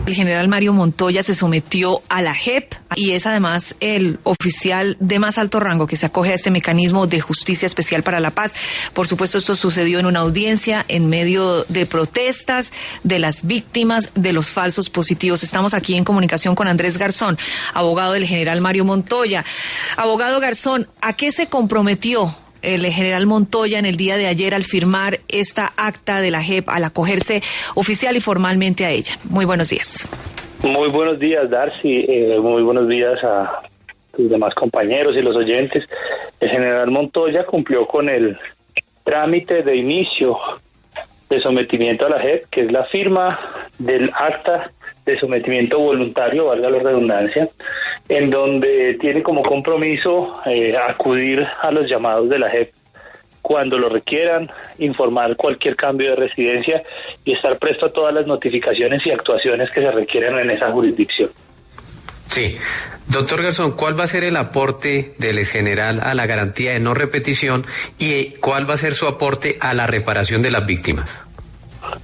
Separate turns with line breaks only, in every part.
El general Mario Montoya se sometió a la JEP y es además el oficial de más alto rango que se acoge a este mecanismo de justicia especial para la paz. Por supuesto, esto sucedió en una audiencia en medio de protestas de las víctimas de los falsos positivos. Estamos aquí en comunicación con Andrés Garzón, abogado del general Mario Montoya. Abogado Garzón, ¿a qué se comprometió el general Montoya en el día de ayer al firmar esta acta de la JEP, al acogerse oficial y formalmente a ella? Muy buenos días.
Muy buenos días, Darcy. Muy buenos días a tus demás compañeros y los oyentes. El general Montoya cumplió con el trámite de inicio de sometimiento a la JEP, que es la firma del acta de sometimiento voluntario, valga la redundancia, en donde tiene como compromiso acudir a los llamados de la JEP cuando lo requieran, informar cualquier cambio de residencia y estar presto a todas las notificaciones y actuaciones que se requieran en esa jurisdicción.
Sí. Doctor Garzón, ¿cuál va a ser el aporte del exgeneral a la garantía de no repetición y cuál va a ser su aporte a la reparación de las víctimas?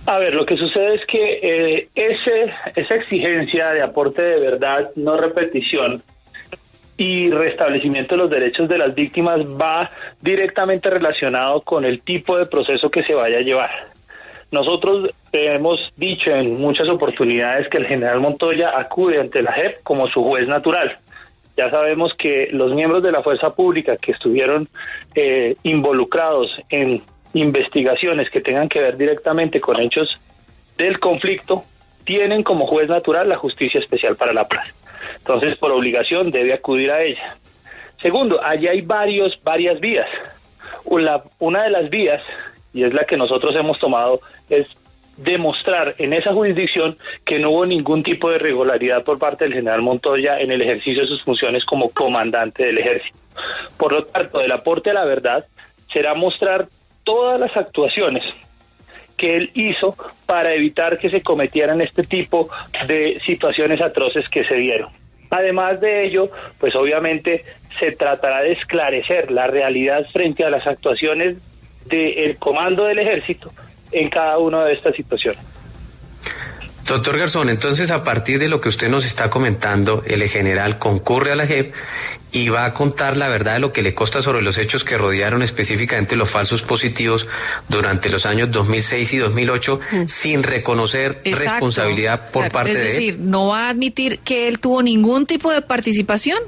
A ver, lo que sucede es que esa exigencia de aporte de verdad, no repetición y restablecimiento de los derechos de las víctimas va directamente relacionado con el tipo de proceso que se vaya a llevar. Nosotros hemos dicho en muchas oportunidades que el general Montoya acude ante la JEP como su juez natural. Ya sabemos que los miembros de la fuerza pública que estuvieron involucrados en investigaciones que tengan que ver directamente con hechos del conflicto tienen como juez natural la Justicia Especial para la Paz. Entonces, por obligación debe acudir a ella. Segundo, allí hay varias vías. Una de las vías, y es la que nosotros hemos tomado, es demostrar en esa jurisdicción que no hubo ningún tipo de irregularidad por parte del general Montoya en el ejercicio de sus funciones como comandante del ejército. Por lo tanto, el aporte a la verdad será mostrar todas las actuaciones que él hizo para evitar que se cometieran este tipo de situaciones atroces que se dieron. Además de ello, pues obviamente se tratará de esclarecer la realidad frente a las actuaciones del comando del ejército en cada una de estas situaciones.
Doctor Garzón, entonces a partir de lo que usted nos está comentando, el general concurre a la JEP y va a contar la verdad de lo que le consta sobre los hechos que rodearon específicamente los falsos positivos durante los años 2006 y 2008 sin reconocer responsabilidad por parte de él. Es decir,
¿no va a admitir que él tuvo ningún tipo de participación?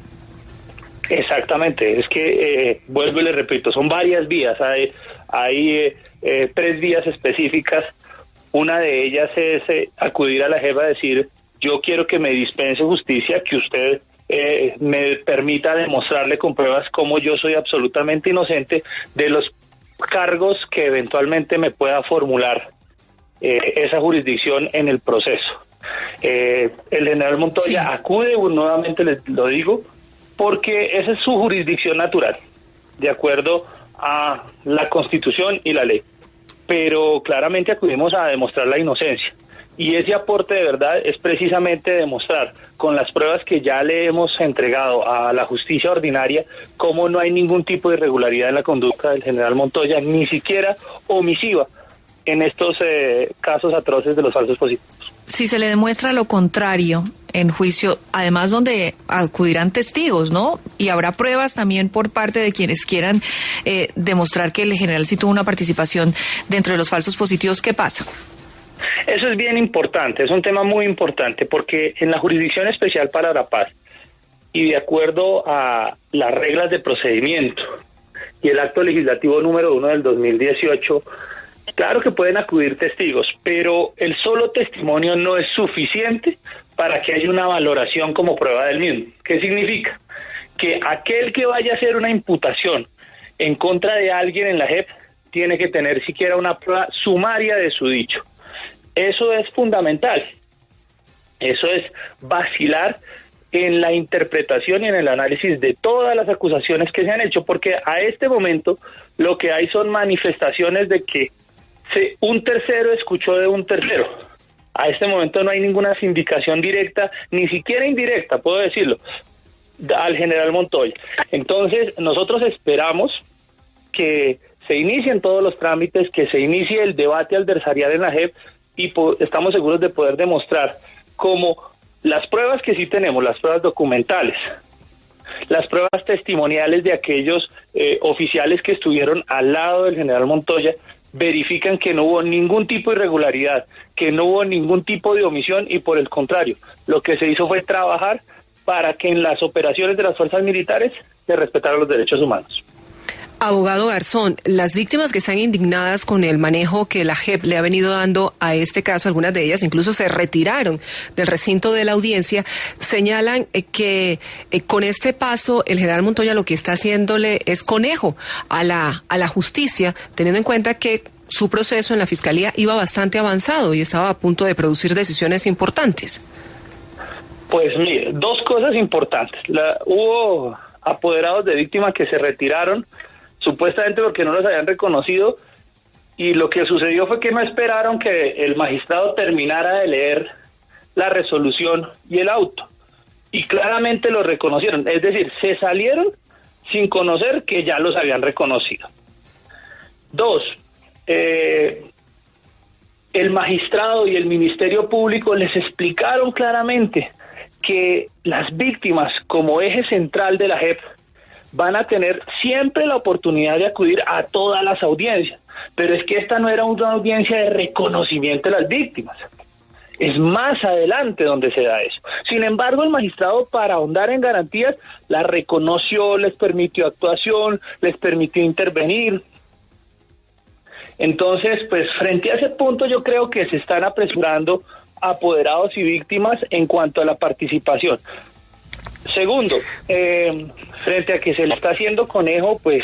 Exactamente, es que vuelvo y le repito, son varias vías, hay 3 vías específicas. Una de ellas es acudir a la JEP a decir, yo quiero que me dispense justicia, que usted me permita demostrarle con pruebas cómo yo soy absolutamente inocente de los cargos que eventualmente me pueda formular esa jurisdicción en el proceso. El general Montoya acude, nuevamente les lo digo, porque esa es su jurisdicción natural, de acuerdo a la Constitución y la ley. Pero claramente acudimos a demostrar la inocencia. Y ese aporte de verdad es precisamente demostrar, con las pruebas que ya le hemos entregado a la justicia ordinaria, cómo no hay ningún tipo de irregularidad en la conducta del general Montoya, ni siquiera omisiva, en estos casos atroces de los falsos positivos.
Si se le demuestra lo contrario en juicio, además donde acudirán testigos, ¿no? Y habrá pruebas también por parte de quienes quieran demostrar que el general sí tuvo una participación dentro de los falsos positivos, ¿qué pasa?
Eso es bien importante, es un tema muy importante, porque en la Jurisdicción Especial para la Paz, y de acuerdo a las reglas de procedimiento y el acto legislativo número 1 del 2018, claro que pueden acudir testigos, pero el solo testimonio no es suficiente para que haya una valoración como prueba del mismo. ¿Qué significa? Que aquel que vaya a hacer una imputación en contra de alguien en la JEP tiene que tener siquiera una prueba sumaria de su dicho. Eso es fundamental. Eso es vacilar en la interpretación y en el análisis de todas las acusaciones que se han hecho, porque a este momento lo que hay son manifestaciones de que un tercero escuchó de un tercero. A este momento no hay ninguna sindicación directa, ni siquiera indirecta, puedo decirlo, al general Montoya. Entonces, nosotros esperamos que se inicien todos los trámites, que se inicie el debate adversarial en la JEP y estamos seguros de poder demostrar como las pruebas que sí tenemos, las pruebas documentales, las pruebas testimoniales de aquellos oficiales que estuvieron al lado del general Montoya, verifican que no hubo ningún tipo de irregularidad, que no hubo ningún tipo de omisión y por el contrario, lo que se hizo fue trabajar para que en las operaciones de las fuerzas militares se respetaran los derechos humanos.
Abogado Garzón, las víctimas que están indignadas con el manejo que la JEP le ha venido dando a este caso, algunas de ellas incluso se retiraron del recinto de la audiencia, señalan que con este paso el general Montoya lo que está haciéndole es conejo a la justicia, teniendo en cuenta que su proceso en la Fiscalía iba bastante avanzado y estaba a punto de producir decisiones importantes.
Pues mire, dos cosas importantes. Hubo apoderados de víctimas que se retiraron supuestamente porque no los habían reconocido, y lo que sucedió fue que no esperaron que el magistrado terminara de leer la resolución y el auto, y claramente lo reconocieron, es decir, se salieron sin conocer que ya los habían reconocido. Dos, el magistrado y el Ministerio Público les explicaron claramente que las víctimas, como eje central de la JEP, van a tener siempre la oportunidad de acudir a todas las audiencias, pero es que esta no era una audiencia de reconocimiento de las víctimas, es más adelante donde se da eso. Sin embargo, el magistrado, para ahondar en garantías, la reconoció, les permitió actuación, les permitió intervenir. Entonces, pues frente a ese punto yo creo que se están apresurando apoderados y víctimas en cuanto a la participación. Segundo, frente a que se le está haciendo conejo, pues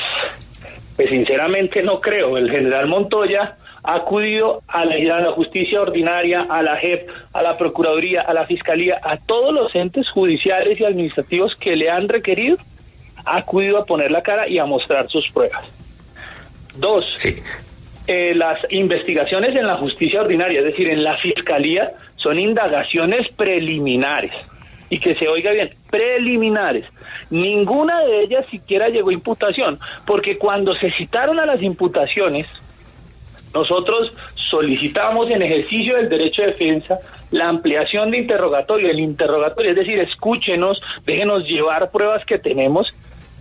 sinceramente no creo. El general Montoya ha acudido a la justicia ordinaria, a la JEP, a la Procuraduría, a la Fiscalía, a todos los entes judiciales y administrativos que le han requerido, ha acudido a poner la cara y a mostrar sus pruebas. Dos, sí. Las investigaciones en la justicia ordinaria, es decir, en la Fiscalía, son indagaciones preliminares. Y que se oiga bien, preliminares. Ninguna de ellas siquiera llegó a imputación, porque cuando se citaron a las imputaciones, nosotros solicitamos en ejercicio del derecho de defensa la ampliación de interrogatorio, el interrogatorio, es decir, escúchenos, déjenos llevar pruebas que tenemos,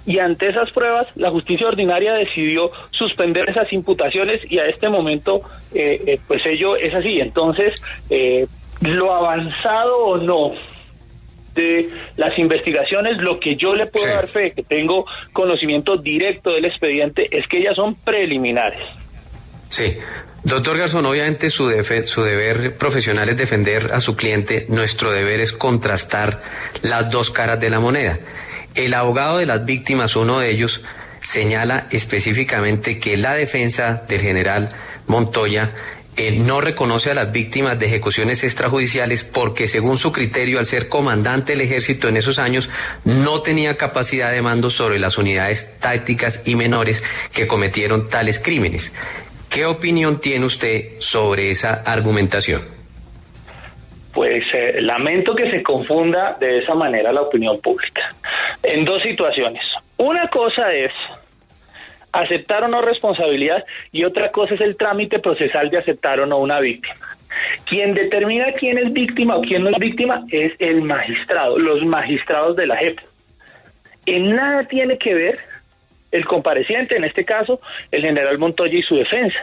y ante esas pruebas la justicia ordinaria decidió suspender esas imputaciones y a este momento pues ello es así. Entonces, lo avanzado o no de las investigaciones, lo que yo le puedo dar fe, que tengo conocimiento directo del expediente, es que ellas son preliminares.
Sí. Doctor Garzón, obviamente su deber profesional es defender a su cliente, nuestro deber es contrastar las dos caras de la moneda. El abogado de las víctimas, uno de ellos, señala específicamente que la defensa del general Montoya no reconoce a las víctimas de ejecuciones extrajudiciales porque, según su criterio, al ser comandante del ejército en esos años, no tenía capacidad de mando sobre las unidades tácticas y menores que cometieron tales crímenes. ¿Qué opinión tiene usted sobre esa argumentación?
Pues lamento que se confunda de esa manera la opinión pública. En dos situaciones. Una cosa es aceptar o no responsabilidad y otra cosa es el trámite procesal de aceptar o no una víctima. Quien determina quién es víctima o quién no es víctima es el magistrado, los magistrados de la JEP. En nada tiene que ver el compareciente, en este caso el general Montoya y su defensa.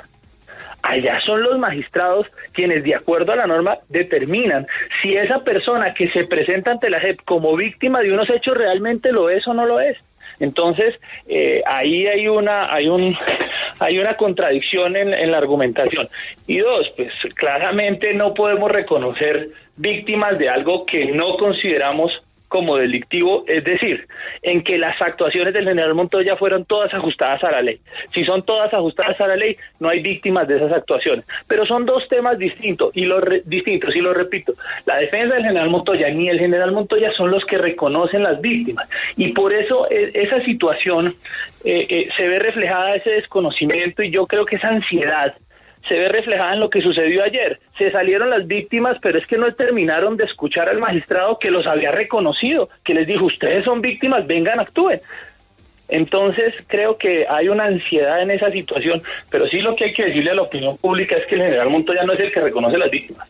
Allá son los magistrados quienes, de acuerdo a la norma, determinan si esa persona que se presenta ante la JEP como víctima de unos hechos realmente lo es o no lo es. Entonces, ahí hay una contradicción en la argumentación. Y dos, pues claramente no podemos reconocer víctimas de algo que no consideramos como delictivo, es decir, en que las actuaciones del general Montoya fueron todas ajustadas a la ley. Si son todas ajustadas a la ley, no hay víctimas de esas actuaciones. Pero son dos temas distintos, y lo repito, la defensa del general Montoya ni el general Montoya son los que reconocen las víctimas. Y por eso esa situación se ve reflejada ese desconocimiento, y yo creo que esa ansiedad se ve reflejada en lo que sucedió ayer. Se salieron las víctimas, pero es que no terminaron de escuchar al magistrado que los había reconocido, que les dijo, ustedes son víctimas, vengan, actúen. Entonces creo que hay una ansiedad en esa situación, pero sí lo que hay que decirle a la opinión pública es que el general Montoya no es el que reconoce las víctimas.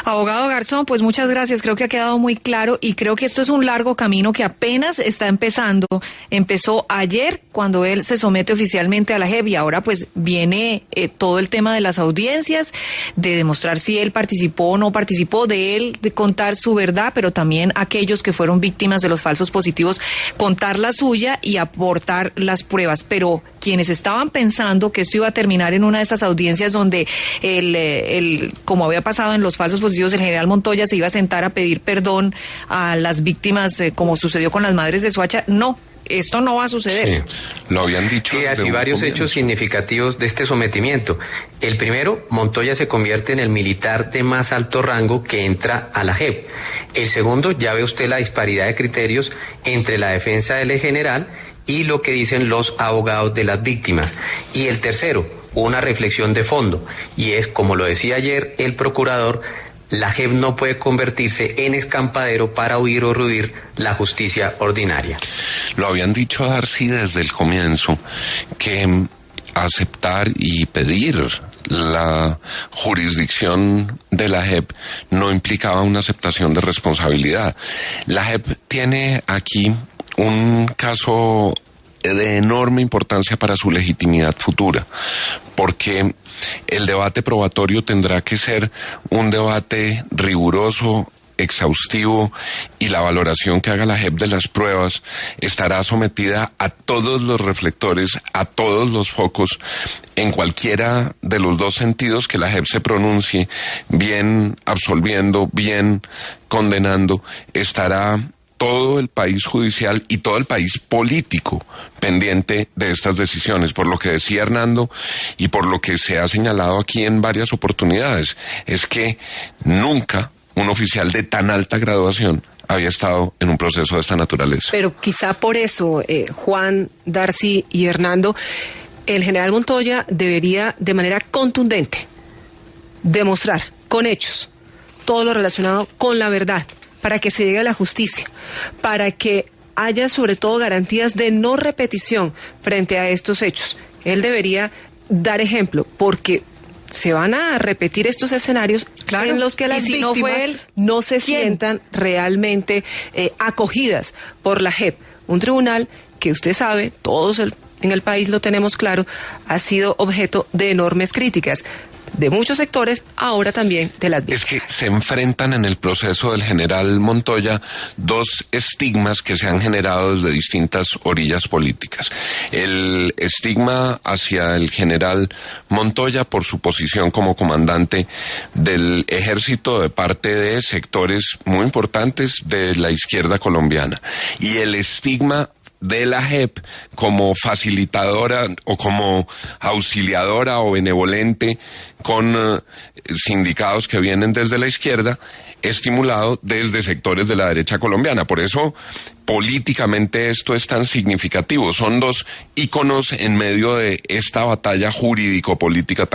Abogado Garzón, pues muchas gracias. Creo que ha quedado muy claro y creo que esto es un largo camino que apenas está empezando. Empezó ayer cuando él se somete oficialmente a la JEP y ahora pues viene todo el tema de las audiencias, de demostrar si él participó o no participó, de él de contar su verdad, pero también aquellos que fueron víctimas de los falsos positivos, contar la suya y aportar las pruebas. Pero quienes estaban pensando que esto iba a terminar en una de estas audiencias donde como había pasado en los falsos positivos, el general Montoya se iba a sentar a pedir perdón a las víctimas, como sucedió con las madres de Soacha, no. Esto no va a suceder.
Sí, lo habían dicho.
Sí, así varios hechos significativos de este sometimiento. El primero, Montoya se convierte en el militar de más alto rango que entra a la JEP. El segundo, ya ve usted la disparidad de criterios entre la defensa del general y lo que dicen los abogados de las víctimas. Y el tercero, una reflexión de fondo, y es, como lo decía ayer el procurador, la JEP no puede convertirse en escampadero para huir o eludir la justicia ordinaria.
Lo habían dicho a Darcy desde el comienzo, que aceptar y pedir la jurisdicción de la JEP no implicaba una aceptación de responsabilidad. La JEP tiene aquí un caso de enorme importancia para su legitimidad futura, porque el debate probatorio tendrá que ser un debate riguroso, exhaustivo, y la valoración que haga la JEP de las pruebas estará sometida a todos los reflectores, a todos los focos, en cualquiera de los dos sentidos que la JEP se pronuncie, bien absolviendo, bien condenando, estará todo el país judicial y todo el país político pendiente de estas decisiones, por lo que decía Hernando y por lo que se ha señalado aquí en varias oportunidades, es que nunca un oficial de tan alta graduación había estado en un proceso de esta naturaleza.
Pero quizá por eso, Juan, Darcy y Hernando, el general Montoya debería de manera contundente demostrar con hechos todo lo relacionado con la verdad, para que se llegue a la justicia, para que haya sobre todo garantías de no repetición frente a estos hechos. Él debería dar ejemplo, porque se van a repetir estos escenarios, claro, en los que las víctimas no se sientan realmente acogidas por la JEP. Un tribunal que usted sabe, todos en el país lo tenemos claro, ha sido objeto de enormes críticas de muchos sectores, ahora también de las víctimas.
Es que se enfrentan en el proceso del general Montoya dos estigmas que se han generado desde distintas orillas políticas. El estigma hacia el general Montoya por su posición como comandante del ejército de parte de sectores muy importantes de la izquierda colombiana. Y el estigma de la JEP como facilitadora o como auxiliadora o benevolente con sindicados que vienen desde la izquierda, estimulado desde sectores de la derecha colombiana. Por eso, políticamente esto es tan significativo. Son dos íconos en medio de esta batalla jurídico-política.